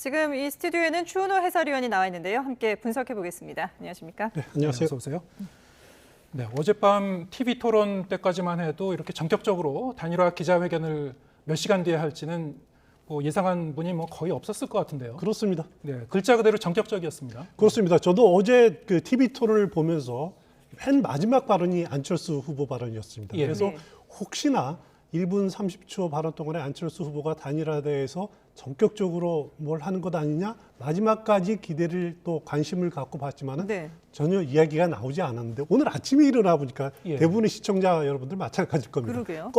지금 이 스튜디오에는 추은호 해설위원이 나와 있는데요. 함께 분석해 보겠습니다. 안녕하십니까? 네, 안녕하세요. 어서 오세요. 네, 어젯밤 TV 토론 때까지만 해도 이렇게 전격적으로 단일화 기자회견을 몇 시간 뒤에 할지는 예상한 분이 거의 없었을 것 같은데요. 그렇습니다. 네, 글자 그대로 전격적이었습니다. 그렇습니다. 저도 어제 그 TV 토론을 보면서 맨 마지막 발언이 안철수 후보 발언이었습니다. 예. 그래서 네. 혹시나 1분 30초 발언 동안에 안철수 후보가 단일화에 대해서 전격적으로 뭘 하는 것 아니냐? 마지막까지 기대를 또 관심을 갖고 봤지만은 네. 전혀 이야기가 나오지 않았는데 오늘 아침에 일어나 보니까 예. 대부분의 시청자 여러분들 마찬가지일 겁니다. 그러게요.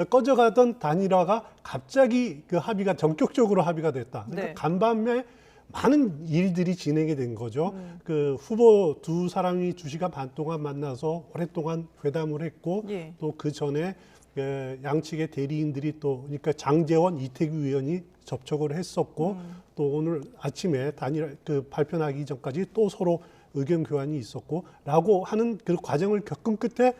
꺼져가던 단일화가 갑자기 그 합의가 전격적으로 합의가 됐다. 그러니까 네. 간밤에 많은 일들이 진행이 된 거죠. 그 후보 두 사람이 2시간 반 동안 만나서 오랫동안 회담을 했고 예. 또 그 전에 양측의 대리인들이 또 그러니까 장제원, 이태규 의원이 접촉을 했었고 또 오늘 아침에 단일화 그 발표나기 전까지 또 서로 의견 교환이 있었고라고 하는 그 과정을 겪은 끝에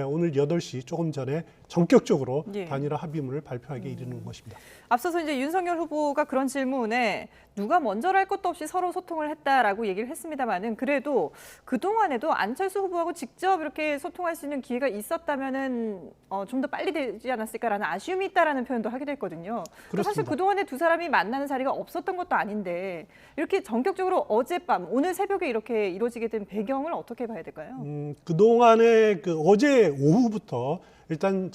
오늘 8시 조금 전에 전격적으로 예. 단일화 합의문을 발표하게 이르는 것입니다. 앞서서 이제 윤석열 후보가 그런 질문에 누가 먼저랄 것도 없이 서로 소통을 했다라고 얘기를 했습니다만은 그래도 그 동안에도 안철수 후보하고 직접 이렇게 소통할 수 있는 기회가 있었다면은 좀 더 빨리 되지 않았을까라는 아쉬움이 있다라는 표현도 하기도 했거든요. 사실 그 동안에 두 사람이 만나는 자리가 없었던 것도 아닌데 이렇게 전격적으로 어젯밤 오늘 새벽에 이렇게 이루어지게 된 배경을 어떻게 봐야 될까요? 그동안에 어제 오후부터 일단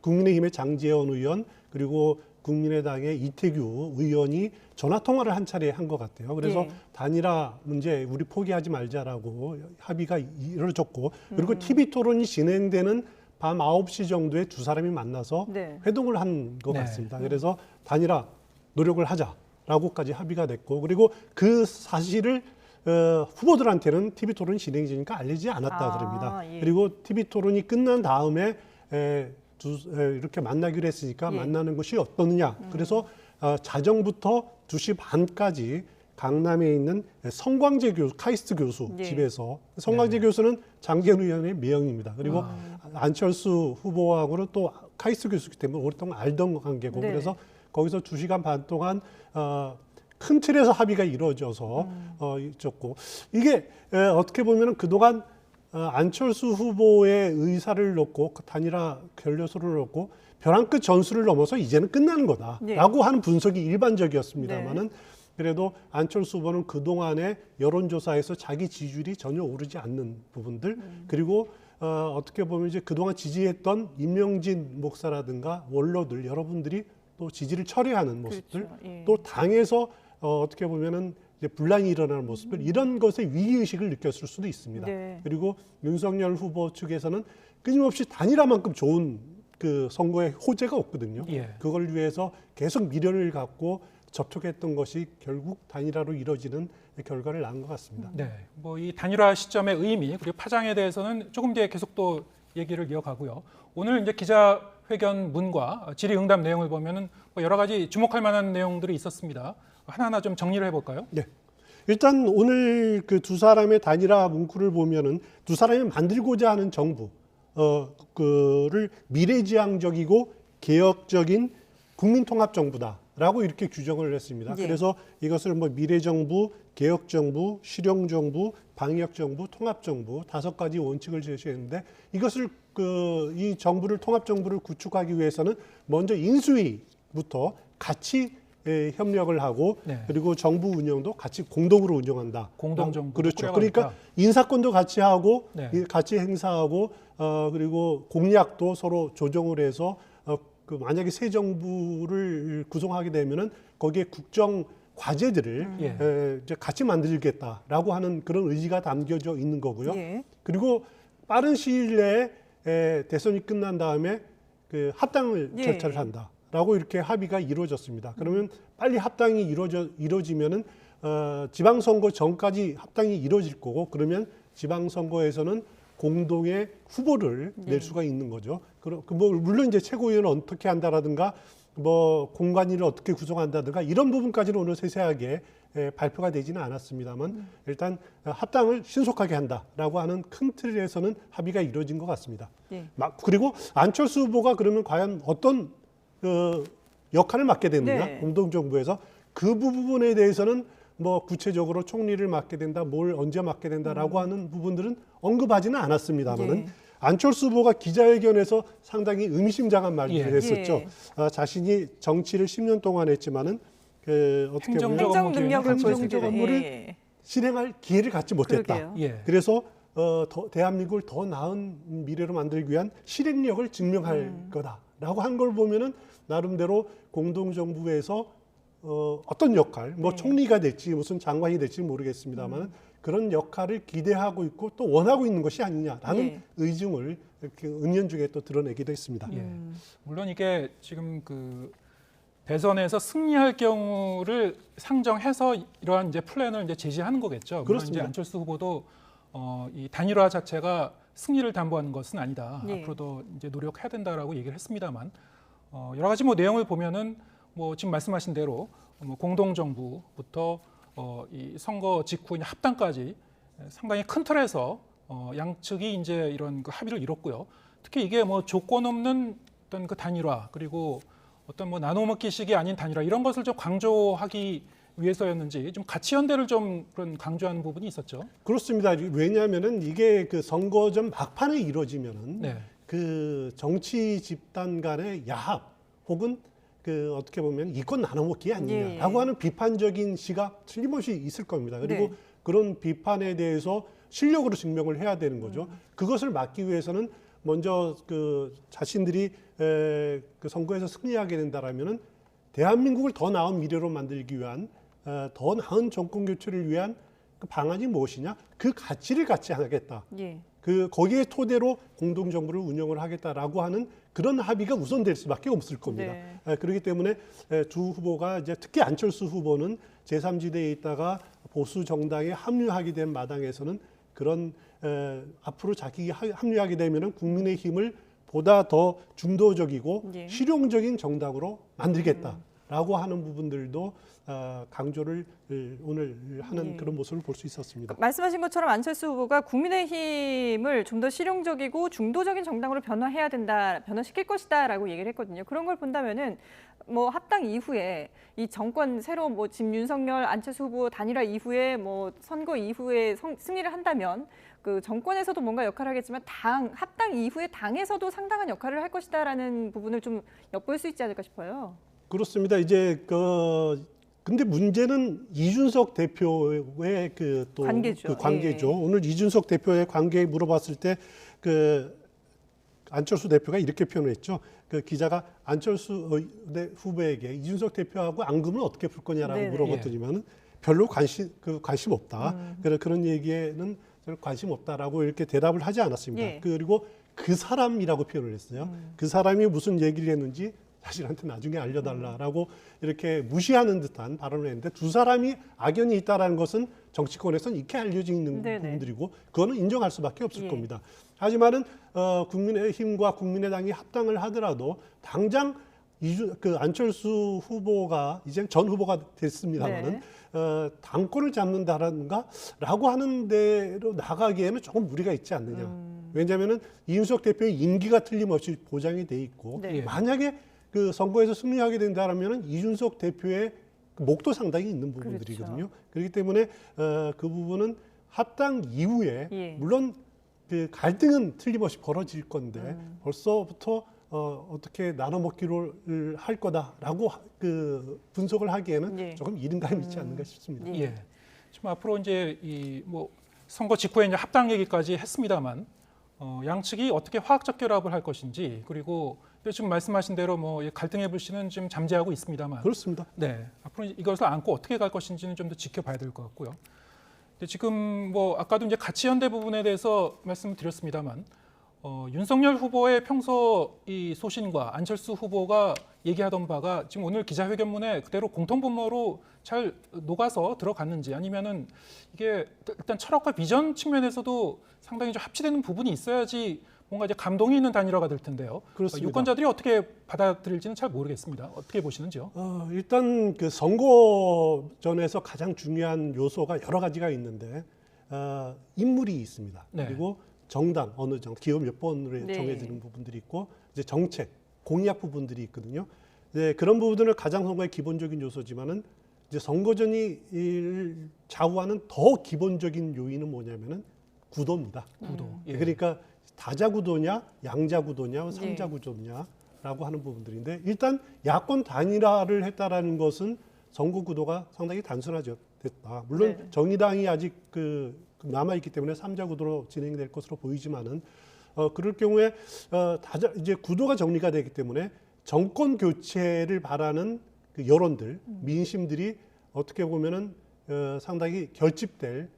국민의힘의 장제원 의원 그리고 국민의당의 이태규 의원이 전화 통화를 한 차례 한 것 같아요. 그래서 예. 단일화 문제 우리 포기하지 말자라고 합의가 이루어졌고 그리고 TV 토론이 진행되는 밤 9시 정도에 두 사람이 만나서 네. 회동을 한 것 네. 같습니다. 그래서 단일화 노력을 하자라고까지 합의가 됐고 그리고 그 사실을 후보들한테는 TV 토론이 진행되니까 알리지 않았다 그럽니다. 예. 그리고 TV 토론이 끝난 다음에 이렇게 만나기로 했으니까 예. 만나는 것이 어떠느냐. 그래서 자정부터 2시 반까지 강남에 있는 성광재 교수, 카이스트 교수 예. 집에서 성광재 교수는 장제원 의원의 매형입니다. 그리고 안철수 후보하고는 또 카이스트 교수이기 때문에 오랫동안 알던 관계고 네. 그래서 거기서 2시간 반 동안 큰 틀에서 합의가 이루어져서 있었고 이게 어떻게 보면 그동안 안철수 후보의 의사를 놓고 단일화 결렬서를 놓고 벼랑 끝 전술을 넘어서 이제는 끝나는 거다라고 하는 분석이 일반적이었습니다만은 그래도 안철수 후보는 그동안의 여론조사에서 자기 지지율이 전혀 오르지 않는 부분들 그리고 어떻게 보면 이제 그동안 지지했던 임명진 목사라든가 원로들 여러분들이 또 지지를 철회하는 모습들 그렇죠. 예. 또 당에서 어떻게 보면은 이제 분란이 일어나는 모습들 이런 것에 위기의식을 느꼈을 수도 있습니다. 네. 그리고 윤석열 후보 측에서는 끊임없이 단일화만큼 좋은 그 선거의 호재가 없거든요. 예. 그걸 위해서 계속 미련을 갖고 접촉했던 것이 결국 단일화로 이뤄지는 결과를 낳은 것 같습니다. 네, 이 단일화 시점의 의미 그리고 파장에 대해서는 조금 뒤에 계속 또 얘기를 이어가고요. 오늘 이제 기자회견문과 질의응답 내용을 보면은 여러 가지 주목할 만한 내용들이 있었습니다. 하나하나 좀 정리를 해볼까요? 네. 일단 오늘 그 두 사람의 단일화 문구를 보면은 두 사람이 만들고자 하는 정부, 그를 미래지향적이고 개혁적인 국민통합정부다라고 이렇게 규정을 했습니다. 예. 그래서 이것을 미래정부, 개혁정부, 실용정부, 방역정부, 통합정부 5가지 원칙을 제시했는데 이것을 이 정부를 통합정부를 구축하기 위해서는 먼저 인수위부터 같이 협력을 하고 네. 그리고 정부 운영도 같이 공동으로 운영한다. 공동정부 그렇죠. 꾸려가겠다. 그러니까 인사권도 같이 하고 네. 같이 행사하고 그리고 공약도 서로 조정을 해서 만약에 새 정부를 구성하게 되면은 거기에 국정 과제들을 이제 같이 만들겠다라고 하는 그런 의지가 담겨져 있는 거고요. 예. 그리고 빠른 시일 내에 대선이 끝난 다음에 그 합당을 예. 절차를 한다라고 이렇게 합의가 이루어졌습니다. 그러면 빨리 합당이 이루어지면은 지방선거 전까지 합당이 이루어질 거고 그러면 지방선거에서는 공동의 후보를 낼 수가 있는 거죠. 물론 이제 최고위원은 어떻게 한다라든가 공관위를 어떻게 구성한다든가 이런 부분까지는 오늘 세세하게 발표가 되지는 않았습니다만 일단 합당을 신속하게 한다라고 하는 큰 틀에서는 합의가 이루어진 것 같습니다. 예. 그리고 안철수 후보가 그러면 과연 어떤 역할을 맡게 되느냐 네. 공동정부에서 그 부분에 대해서는 뭐 구체적으로 총리를 맡게 된다, 뭘 언제 맡게 된다라고 하는 부분들은 언급하지는 않았습니다만은 예. 안철수 후보가 기자회견에서 상당히 의미심장한 말들을 예. 했었죠. 예. 자신이 정치를 10년 동안 했지만은 어떻게 보면 행정적 행정 능력을 행정적 보여주기를. 업무를 예. 실행할 기회를 갖지 못했다. 그러게요. 예. 그래서 대한민국을 더 나은 미래로 만들기 위한 실행력을 증명할 거다라고 한 걸 보면은 나름대로 공동정부에서 어떤 역할, 뭐 네. 총리가 될지 무슨 장관이 될지 모르겠습니다만 그런 역할을 기대하고 있고 또 원하고 있는 것이 아니냐라는 예. 의중을 이렇게 은연중에 또 드러내기도 했습니다. 예. 물론 이게 지금 그 대선에서 승리할 경우를 상정해서 이러한 이제 플랜을 이제 제시하는 거겠죠. 물론 그렇습니다. 이제 안철수 후보도 이 단일화 자체가 승리를 담보하는 것은 아니다. 예. 앞으로도 이제 노력해야 된다라고 얘기를 했습니다만 여러 가지 뭐 내용을 보면은 뭐 지금 말씀하신 대로 뭐 공동정부부터 이 선거 직후 이제 합당까지 상당히 큰 틀에서 양측이 이제 이런 그 합의를 이뤘고요. 특히 이게 뭐 조건 없는 어떤 그 단일화 그리고 어떤 뭐 나눠먹기식이 아닌 단일화 이런 것을 좀 강조하기 위해서였는지 좀 가치 연대를 좀 그런 강조하는 부분이 있었죠. 그렇습니다. 왜냐하면은 이게 그 선거전 막판에 이루어지면은 네. 그 정치 집단 간의 야합 혹은 그 어떻게 보면 이권 나눠먹기 아니냐라고 예. 하는 비판적인 시각 틀림없이 있을 겁니다. 그리고 네. 그런 비판에 대해서 실력으로 증명을 해야 되는 거죠. 그것을 막기 위해서는 먼저 그 자신들이 그 선거에서 승리하게 된다라면은 대한민국을 더 나은 미래로 만들기 위한 더 나은 정권 교체를 위한 그 방안이 무엇이냐? 그 가치를 같이 하겠다. 예. 그 거기에 토대로 공동정부를 운영을 하겠다라고 하는 그런 합의가 우선될 수밖에 없을 겁니다. 네. 그렇기 때문에 두 후보가 이제 특히 안철수 후보는 제3지대에 있다가 보수 정당에 합류하게 된 마당에서는 그런 앞으로 자기 합류하게 되면은 국민의힘을 보다 더 중도적이고 예. 실용적인 정당으로 만들겠다라고 하는 부분들도 강조를 오늘 하는 예. 그런 모습을 볼 수 있었습니다. 말씀하신 것처럼 안철수 후보가 국민의힘을 좀 더 실용적이고 중도적인 정당으로 변화해야 된다, 변화시킬 것이다라고 얘기를 했거든요. 그런 걸 본다면은 뭐 합당 이후에 이 정권 새로 뭐 지금 윤석열, 안철수 후보 단일화 이후에 뭐 선거 이후에 승리를 한다면 그 정권에서도 뭔가 역할을 하겠지만 합당 이후에 당에서도 상당한 역할을 할 것이다라는 부분을 좀 엿볼 수 있지 않을까 싶어요. 그렇습니다. 이제 근데 문제는 이준석 대표의 관계죠. 관계죠. 예. 오늘 이준석 대표의 관계 물어봤을 때 안철수 대표가 이렇게 표현했죠. 그 기자가 안철수 후보에게 이준석 대표하고 앙금을 어떻게 풀 거냐라고 네네. 물어봤더니만은 별로 관심 없다. 그런 얘기에는 저는 관심 없다라고 이렇게 대답을 하지 않았습니다. 예. 그리고 그 사람이라고 표현을 했어요. 그 사람이 무슨 얘기를 했는지 자신한테 나중에 알려달라라고 이렇게 무시하는 듯한 발언을 했는데 두 사람이 악연이 있다라는 것은 정치권에서는 이렇게 알려져 있는 네네. 부분들이고 그거는 인정할 수밖에 없을 예. 겁니다. 하지만은 국민의힘과 국민의당이 합당을 하더라도 당장 안철수 후보가 이제 전 후보가 됐습니다만은 네. 당권을 잡는다라고 하는 대로 나가기에는 조금 무리가 있지 않느냐. 왜냐하면은 이준석 대표의 임기가 틀림없이 보장이 돼 있고 네. 만약에 그 선거에서 승리하게 된다라면은 이준석 대표의 그 목도 상당히 있는 부분들이거든요. 그렇기 때문에 그 부분은 합당 이후에 예. 물론 그 갈등은 틀림없이 벌어질 건데 벌써부터 어떻게 나눠 먹기를 할 거다라고 그 분석을 하기에는 예. 조금 이른감이 있지 않는가 싶습니다. 예. 예. 지금 앞으로 이제 이 뭐 선거 직후에 이제 합당 얘기까지 했습니다만 양측이 어떻게 화학적 결합을 할 것인지 그리고 지금 말씀하신 대로 뭐 갈등의 불씨는 지금 잠재하고 있습니다만 그렇습니다. 네, 앞으로 이것을 안고 어떻게 갈 것인지는 좀 더 지켜봐야 될 것 같고요. 근데 지금 뭐 아까도 이제 가치 연대 부분에 대해서 말씀드렸습니다만 윤석열 후보의 평소 이 소신과 안철수 후보가 얘기하던 바가 지금 오늘 기자회견문에 그대로 공통분모로 잘 녹아서 들어갔는지 아니면은 이게 일단 철학과 비전 측면에서도 상당히 좀 합치되는 부분이 있어야지 뭔가 이제 감동이 있는 단일화가 될 텐데요. 그렇습니다. 유권자들이 어떻게 받아들일지는 잘 모르겠습니다. 어떻게 보시는지요? 일단 그 선거전에서 가장 중요한 요소가 여러 가지가 있는데 인물이 있습니다. 네. 그리고 정당 어느 정당 기호 몇 번으로 네. 정해지는 부분들이 있고 이제 정책 공약 부분들이 있거든요. 네, 그런 부분들은 가장 선거의 기본적인 요소지만은 이제 선거전이 좌우하는 더 기본적인 요인은 뭐냐면은 구도입니다. 구도. 예. 그러니까 다자 구도냐, 양자 구도냐, 삼자 예. 구도냐라고 하는 부분들인데 일단 야권 단일화를 했다라는 것은 선거 구도가 상당히 단순하죠. 됐다. 물론 네. 정의당이 아직 남아 있기 때문에 삼자 구도로 진행될 것으로 보이지만은 그럴 경우에 이제 구도가 정리가 되기 때문에 정권 교체를 바라는 그 여론들, 민심들이 어떻게 보면은 상당히 결집될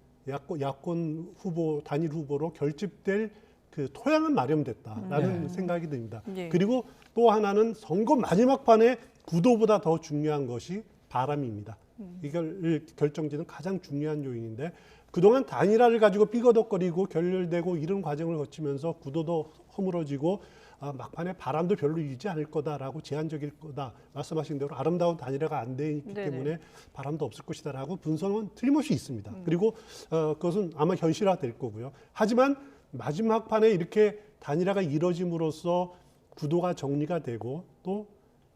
야권 후보 단일 후보로 결집될 그 토양은 마련됐다라는 네. 생각이 듭니다. 예. 그리고 또 하나는 선거 마지막 판에 구도보다 더 중요한 것이 바람입니다. 이걸 결정짓는 가장 중요한 요인인데 그동안 단일화를 가지고 삐거덕거리고 결렬되고 이런 과정을 거치면서 구도도 허물어지고 막판에 바람도 별로 일지 않을 거다라고 제한적일 거다. 말씀하신 대로 아름다운 단일화가 안 돼 있기 네네. 때문에 바람도 없을 것이다라고 분석은 틀림없이 있습니다. 그리고 그것은 아마 현실화될 거고요. 하지만 마지막 판에 이렇게 단일화가 이뤄짐으로써 구도가 정리가 되고 또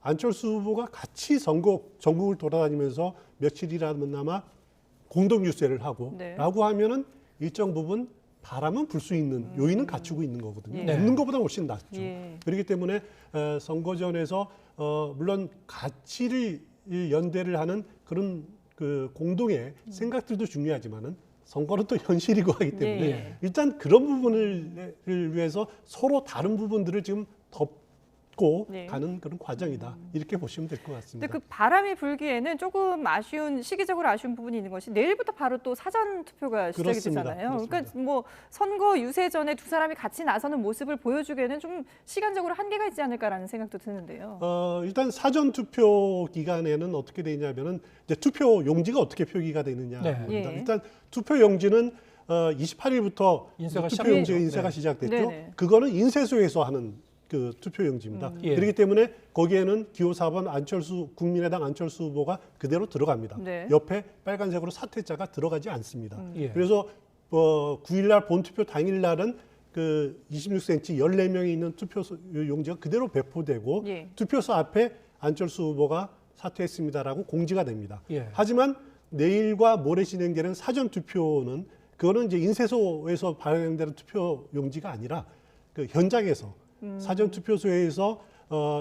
안철수 후보가 같이 전국을 돌아다니면서 며칠이라나마 공동 유세를 하고 네. 라고 하면은 일정 부분 바람은 불 수 있는 요인은 갖추고 있는 거거든요. 예. 없는 것보다 훨씬 낫죠. 예. 그렇기 때문에 선거전에서 물론 가치를 연대를 하는 그런 그 공동의 생각들도 중요하지만은 선거는 또 현실이고 하기 때문에 예. 일단 그런 부분을 위해서 서로 다른 부분들을 지금 덮고 네. 가는 그런 과정이다. 이렇게 보시면 될 것 근데 같습니다. 그 바람이 불기에는 조금 시기적으로 아쉬운 부분이 있는 것이 내일부터 바로 또 사전 투표가 시작이 그렇습니다. 되잖아요. 그러니까 그렇습니다. 뭐 선거 유세 전에 두 사람이 같이 나서는 모습을 보여주기에는 좀 시간적으로 한계가 있지 않을까라는 생각도 드는데요. 일단 사전 투표 기간에는 어떻게 되냐면은 이제 투표 용지가 어떻게 표기가 되느냐. 네. 봅니다. 예. 일단 투표 용지는 28일부터 인쇄가 투표 용지 시작됐죠. 인쇄가 네. 시작됐죠. 네네. 그거는 인쇄소에서 하는 그 투표 용지입니다. 예. 그렇기 때문에 거기에는 기호 4번 국민의당 안철수 후보가 그대로 들어갑니다. 네. 옆에 빨간색으로 사퇴자가 들어가지 않습니다. 예. 그래서 9일날 본투표 당일날은 그 26cm 14명이 있는 투표 용지가 그대로 배포되고 예. 투표소 앞에 안철수 후보가 사퇴했습니다라고 공지가 됩니다. 예. 하지만 내일과 모레 진행되는 사전 투표는 그거는 이제 인쇄소에서 발행되는 투표 용지가 아니라 그 현장에서 사전 투표소에서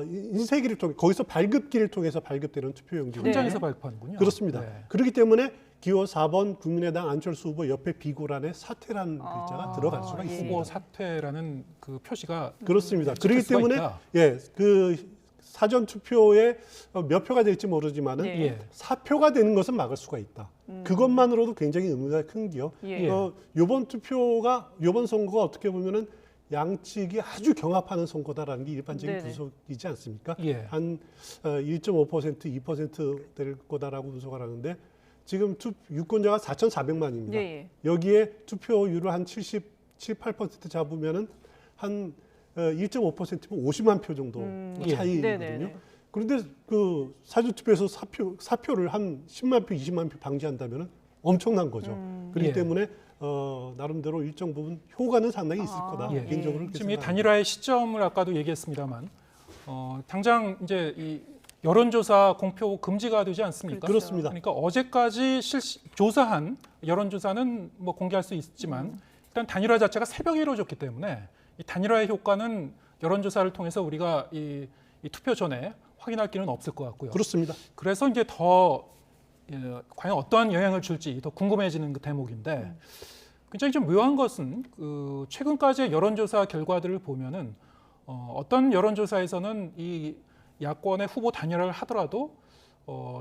인쇄기를 통해 거기서 발급기를 통해서 발급되는 투표 용지입니다. 현장에서 발표하는군요. 그렇습니다. 네. 그렇기 때문에 기호 4번 국민의당 안철수 후보 옆에 비고란에 사퇴라는 글자가 들어갈 수가 예. 있습니다. 후보 사퇴라는 그 표시가 그렇습니다. 찍힐 그렇기 수가 때문에 있다. 그 사전 투표에 몇 표가 될지 모르지만은 네. 예. 사표가 되는 것은 막을 수가 있다. 그것만으로도 굉장히 의미가 큰게요. 예. 이번 선거가 어떻게 보면은 양측이 아주 경합하는 선거다라는 게 일반적인 네네. 분석이지 않습니까? 예. 한 1.5%, 2%될 거다라고 분석을 하는데 지금 유권자가 4,400만입니다. 예, 예. 여기에 투표율을 한 77, 8% 잡으면은 한 1.5%면 50만 표 정도 예. 차이거든요. 네네네. 그런데 그 사전투표에서 사표를 한 10만 표, 20만 표 방지한다면은 엄청난 거죠. 그렇기 예. 때문에 나름대로 일정 부분 효과는 상당히 있을 거다. 예. 개인적으로 그렇게 지금 이 생각합니다. 단일화의 시점을 아까도 얘기했습니다만 당장 이제 이 여론조사 공표 금지가 되지 않습니까? 그렇습니다. 그러니까 어제까지 조사한 여론조사는 뭐 공개할 수 있지만 일단 단일화 자체가 새벽에 이루어졌기 때문에 이 단일화의 효과는 여론조사를 통해서 우리가 이 투표 전에 확인할 길은 없을 것 같고요. 그렇습니다. 그래서 이제 더 과연 어떠한 영향을 줄지 더 궁금해지는 그 대목인데 굉장히 좀 묘한 것은 그 최근까지의 여론조사 결과들을 보면은 어떤 여론조사에서는 이 야권의 후보 단일화를 하더라도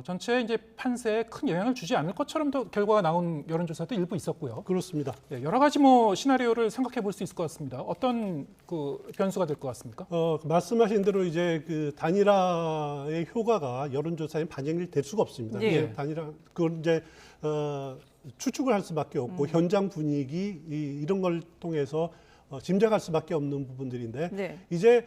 전체 이제 판세에 큰 영향을 주지 않을 것처럼 더 결과가 나온 여론조사도 일부 있었고요. 그렇습니다. 예, 여러 가지 뭐 시나리오를 생각해 볼 수 있을 것 같습니다. 어떤 그 변수가 될 것 같습니까? 말씀하신 대로 이제 그 단일화의 효과가 여론조사에 반영이 될 수가 없습니다. 예. 이제 단일화 그걸 이제 추측을 할 수밖에 없고 현장 분위기 이런 걸 통해서 짐작할 수밖에 없는 부분들인데 네. 이제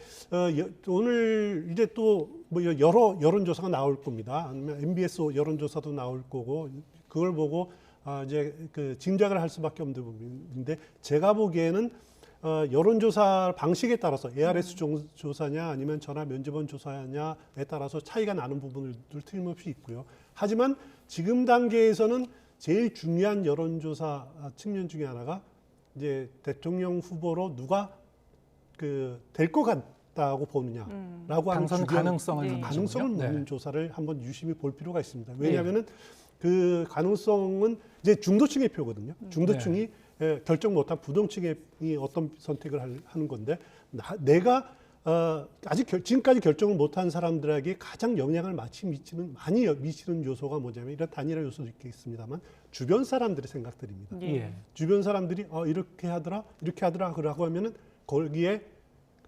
오늘 이제 또 뭐 여러 여론조사가 나올 겁니다. 아니면 MBS 여론조사도 나올 거고 그걸 보고 이제 그 짐작을 할 수밖에 없는 부분인데 제가 보기에는 여론조사 방식에 따라서 ARS 조사냐 아니면 전화 면접원 조사냐에 따라서 차이가 나는 부분들 틀림없이 있고요. 하지만 지금 단계에서는 제일 중요한 여론조사 측면 중에 하나가 이제 대통령 후보로 누가 될 것 같다고 보느냐라고 하는 당선 가능성을 네. 묻는 가능성을 거군요. 묻는 조사를 한번 유심히 볼 필요가 있습니다. 왜냐하면은 그 가능성은 이제 중도층의 표거든요. 중도층이 결정 못한 부동층이 어떤 선택을 하는 건데 내가 지금까지 결정을 못한 사람들에게 가장 영향을 많이 미치는 요소가 뭐냐면 이런 단일화 요소도 있겠습니다만 주변 사람들의 생각들입니다. 예. 주변 사람들이 이렇게 하더라 그러고 하면은 거기에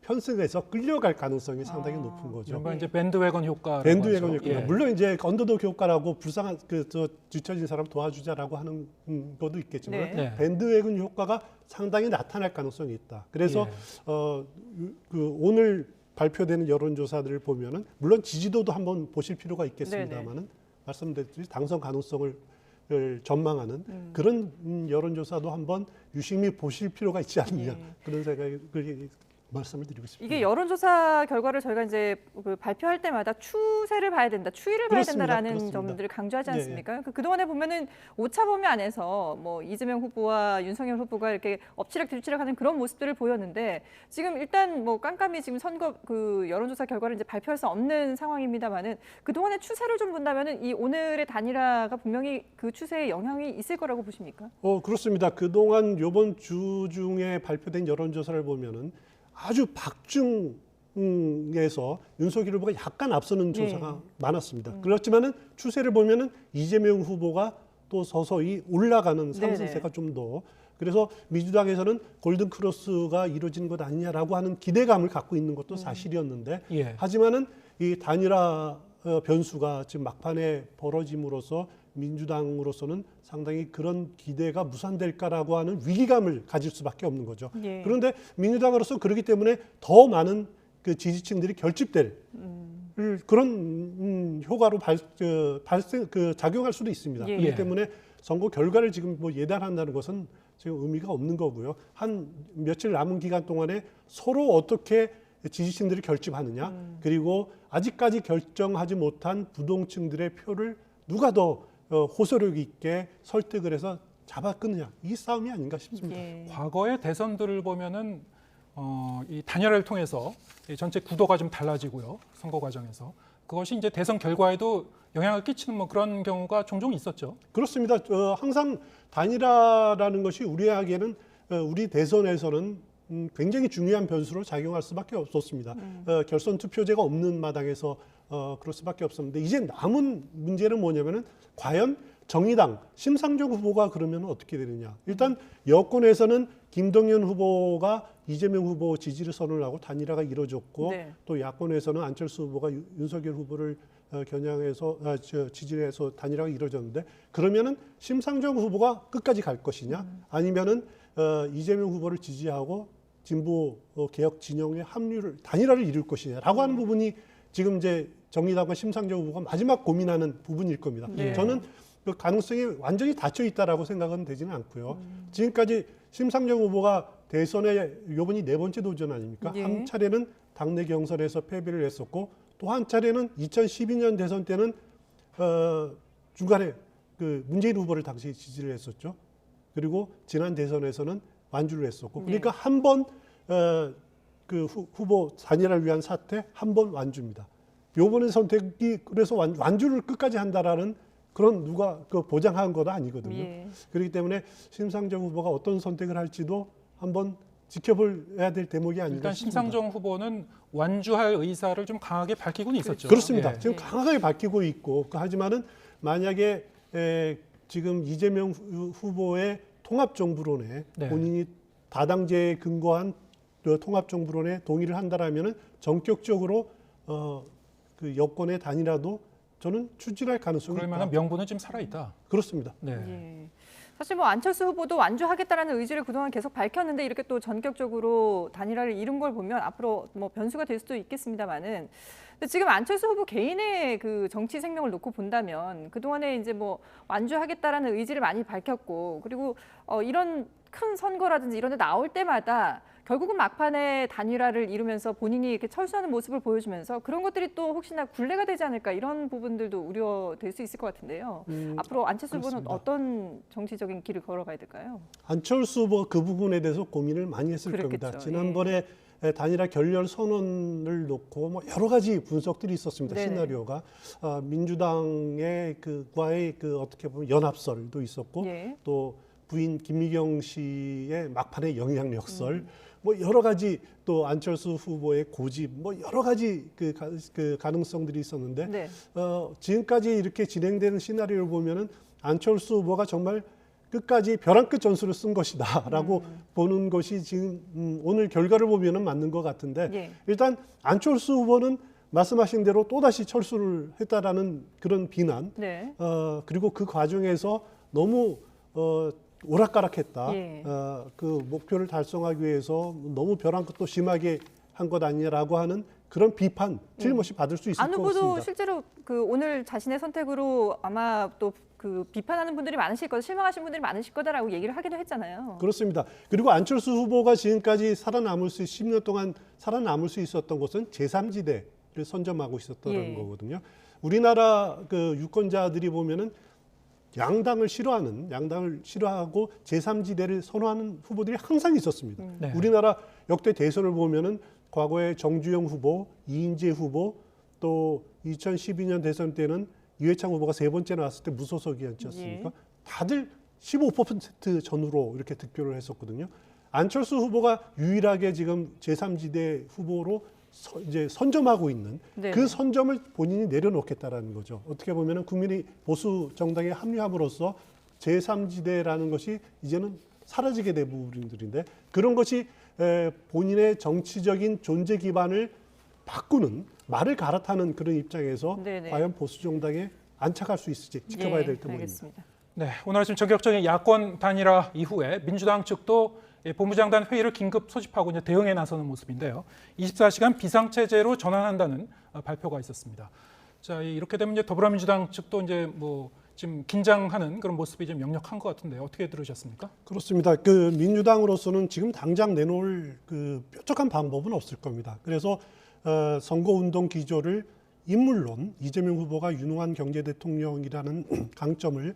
편승해서 끌려갈 가능성이 상당히 높은 거죠. 이런 건 이제 밴드웨건 효과. 밴드웨건 효과. 예. 물론 이제 언더독 효과라고 불쌍한 뒤처진 사람 도와주자라고 하는 것도 있겠지만 네. 네. 밴드웨건 효과가 상당히 나타날 가능성이 있다. 그래서 예. 오늘 발표되는 여론조사들을 보면은 물론 지지도도 한번 보실 필요가 있겠습니다만은 말씀드렸듯이 당선 가능성을 전망하는 그런 여론조사도 한번 유심히 보실 필요가 있지 않느냐 그런 생각이 말씀을 드리고 싶습니다. 이게 여론조사 결과를 저희가 이제 발표할 때마다 추세를 봐야 된다, 추이를 봐야 그렇습니다. 된다라는 그렇습니다. 점들을 강조하지 예, 않습니까? 그동안에 보면은 오차 범위 안에서 뭐 이재명 후보와 윤석열 후보가 이렇게 엎치락뒤치락하는 그런 모습들을 보였는데 지금 일단 뭐 깜깜이 지금 선거 여론조사 결과를 이제 발표할 수 없는 상황입니다만은 그동안의 추세를 좀 본다면은 이 오늘의 단일화가 분명히 그 추세에 영향이 있을 거라고 보십니까? 그렇습니다. 그동안 이번 주 중에 발표된 여론조사를 보면은 아주 박중에서 윤석열 후보가 약간 앞서는 조사가 많았습니다. 그렇지만은 추세를 보면은 이재명 후보가 또 서서히 올라가는 상승세가 좀 더 그래서 민주당에서는 골든 크로스가 이루어진 것 아니냐라고 하는 기대감을 갖고 있는 것도 사실이었는데 예. 하지만은 이 단일화 변수가 지금 막판에 벌어짐으로써 민주당으로서는 상당히 그런 기대가 무산될까라고 하는 위기감을 가질 수밖에 없는 거죠. 예. 그런데 민주당으로서 그렇기 때문에 더 많은 그 지지층들이 결집될 그런 효과로 작용할 수도 있습니다. 예. 그렇기 때문에 선거 결과를 지금 뭐 예단한다는 것은 지금 의미가 없는 거고요. 한 며칠 남은 기간 동안에 서로 어떻게 지지층들이 결집하느냐, 그리고 아직까지 결정하지 못한 부동층들의 표를 누가 더 호소력 있게 설득을 해서 잡아 끊느냐, 이 싸움이 아닌가 싶습니다. 예. 과거의 대선들을 보면은 이 단일화를 통해서 이 전체 구도가 좀 달라지고요. 선거 과정에서 그것이 이제 대선 결과에도 영향을 끼치는 뭐 그런 경우가 종종 있었죠. 그렇습니다. 항상 단일화라는 것이 우리에게는 우리 대선에서는 굉장히 중요한 변수로 작용할 수밖에 없었습니다. 결선 투표제가 없는 마당에서 그럴 수밖에 없었는데 이제 남은 문제는 뭐냐면은 과연 정의당 심상정 후보가 그러면 어떻게 되느냐. 일단 여권에서는 김동연 후보가 이재명 후보 지지를 선언하고 단일화가 이루어졌고 네. 또 야권에서는 안철수 후보가 윤석열 후보를 겨냥해서 지지를 해서 단일화가 이루어졌는데 그러면은 심상정 후보가 끝까지 갈 것이냐 아니면은 이재명 후보를 지지하고 진보 개혁 진영의 단일화를 이룰 것이냐라고 하는 부분이 지금 이제 정의당과 심상정 후보가 마지막 고민하는 부분일 겁니다. 네. 저는 그 가능성이 완전히 닫혀 있다라고 생각은 되지는 않고요. 지금까지 심상정 후보가 대선에 이번이 4번째 도전 아닙니까? 예. 한 차례는 당내 경선에서 패배를 했었고 또 한 차례는 2012년 대선 때는 중간에 그 문재인 후보를 당시 지지를 했었죠. 그리고 지난 대선에서는 완주를 했었고, 그러니까 한 번 그 후보 단일화를 위한 사태 한 번 완주입니다. 요번에 선택이 그래서 완주를 끝까지 한다라는 그런 누가 그 보장한 건 아니거든요. 예. 그렇기 때문에 심상정 후보가 어떤 선택을 할지도 한번 지켜봐야 될 대목이 아닌가 일단 싶습니다. 심상정 후보는 완주할 의사를 좀 강하게 밝히고는 있었죠. 그렇습니다. 예. 지금 강하게 밝히고 있고 하지만은 만약에 지금 이재명 후보의 통합정부론에 네. 본인이 다당제에 근거한 그 통합정부론에 동의를 한다라면은 전격적으로 그 여권의 단일화도 저는 추진할 가능성이 그럴 있다. 만한 명분은 지금 살아 있다. 그렇습니다. 네. 예. 사실 뭐 안철수 후보도 완주하겠다라는 의지를 그동안 계속 밝혔는데 이렇게 또 전격적으로 단일화를 이룬 걸 보면 앞으로 뭐 변수가 될 수도 있겠습니다만은 지금 안철수 후보 개인의 그 정치 생명을 놓고 본다면 그동안에 이제 뭐 완주하겠다라는 의지를 많이 밝혔고 그리고 이런 큰 선거라든지 이런 데 나올 때마다 결국은 막판에 단일화를 이루면서 본인이 이렇게 철수하는 모습을 보여주면서 그런 것들이 또 혹시나 굴레가 되지 않을까 이런 부분들도 우려될 수 있을 것 같은데요. 앞으로 안철수 후보는 그렇습니다. 어떤 정치적인 길을 걸어가야 될까요? 안철수 후보 그 부분에 대해서 고민을 많이 했을 그랬겠죠. 겁니다. 지난번에 단일화 결렬 선언을 놓고 뭐 여러 가지 분석들이 있었습니다. 네네. 시나리오가 민주당의 그과의 그 어떻게 보면 연합설도 있었고 예. 또 부인 김미경 씨의 막판의 영향력설 뭐 여러 가지 또 안철수 후보의 고집 뭐 여러 가지 그 가능성들이 있었는데 네. 지금까지 이렇게 진행되는 시나리오를 보면은 안철수 후보가 정말 끝까지 벼랑 끝 전술을 쓴 것이다라고 보는 것이 지금 오늘 결과를 보면은 맞는 것 같은데 예. 일단 안철수 후보는 말씀하신 대로 또다시 철수를 했다라는 그런 비난 네. 그리고 그 과정에서 너무 오락가락했다. 예. 그 목표를 달성하기 위해서 너무 벼랑 끝도 심하게 한 것 아니냐라고 하는 그런 비판 틀림없이 받을 수 있을 안 것 후보도 같습니다. 실제로 그 오늘 자신의 선택으로 아마 또 그 비판하는 분들이 많으실 거다, 실망하신 분들이 많으실 거다라고 얘기를 하기도 했잖아요. 그렇습니다. 그리고 안철수 후보가 지금까지 10년 동안 살아남을 수 있었던 것은 제3지대를 선점하고 있었다는 예. 거거든요. 우리나라 그 유권자들이 보면은 양당을 싫어하고 제3지대를 선호하는 후보들이 항상 있었습니다. 네. 우리나라 역대 대선을 보면은 과거에 정주영 후보, 이인재 후보, 또 2012년 대선 때는 이회창 후보가 3번째 나왔을 때 무소속이었지 않습니까? 예. 다들 15% 전후로 이렇게 득표를 했었거든요. 안철수 후보가 유일하게 지금 제3지대 후보로 이제 선점하고 있는 네. 그 선점을 본인이 내려놓겠다라는 거죠. 어떻게 보면은 국민이 보수 정당에 합류함으로써 제3지대라는 것이 이제는 사라지게 된 부분들인데 그런 것이 본인의 정치적인 존재 기반을 바꾸는 말을 갈아타는 그런 입장에서 네네. 과연 보수 정당에 안착할 수 있을지 지켜봐야 예, 될 터입니다. 알겠습니다. 네, 오늘 아침 전격적인 야권 단일화 이후에 민주당 측도 본부장단 회의를 긴급 소집하고 이제 대응에 나서는 모습인데요. 24시간 비상체제로 전환한다는 발표가 있었습니다. 자, 이렇게 되면 이제 더불어민주당 측도 이제 뭐 지금 긴장하는 그런 모습이 좀 역력한 것 같은데 어떻게 들으셨습니까? 그렇습니다. 그 민주당으로서는 지금 당장 내놓을 그 뾰족한 방법은 없을 겁니다. 그래서 선거운동 기조를 인물론 이재명 후보가 유능한 경제 대통령이라는 강점을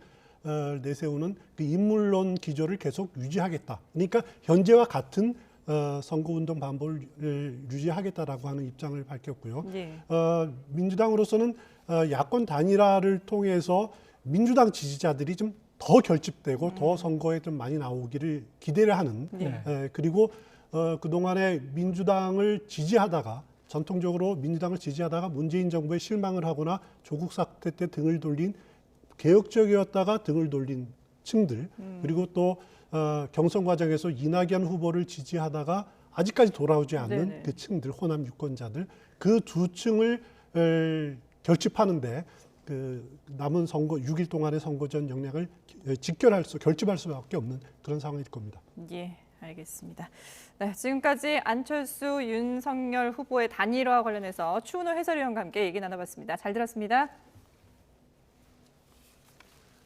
내세우는 그 인물론 기조를 계속 유지하겠다. 그러니까 현재와 같은 선거운동 방법을 유지하겠다라고 하는 입장을 밝혔고요. 예. 민주당으로서는 야권 단일화를 통해서 민주당 지지자들이 좀 더 결집되고 더 선거에 좀 많이 나오기를 기대를 하는 네. 그리고 그동안에 민주당을 지지하다가 전통적으로 민주당을 지지하다가 문재인 정부에 실망을 하거나 조국 사태 때 등을 돌린 개혁적이었다가 등을 돌린 층들 그리고 또 경선 과정에서 이낙연 후보를 지지하다가 아직까지 돌아오지 않는 네네. 그 층들 호남 유권자들 그 두 층을 결집하는데 그 남은 선거 6일 동안의 선거전 역량을 결집할 수밖에 없는 그런 상황일 겁니다. 예, 알겠습니다. 네, 지금까지 안철수, 윤석열 후보의 단일화 관련해서 추은호 해설위원과 함께 얘기 나눠봤습니다. 잘 들었습니다.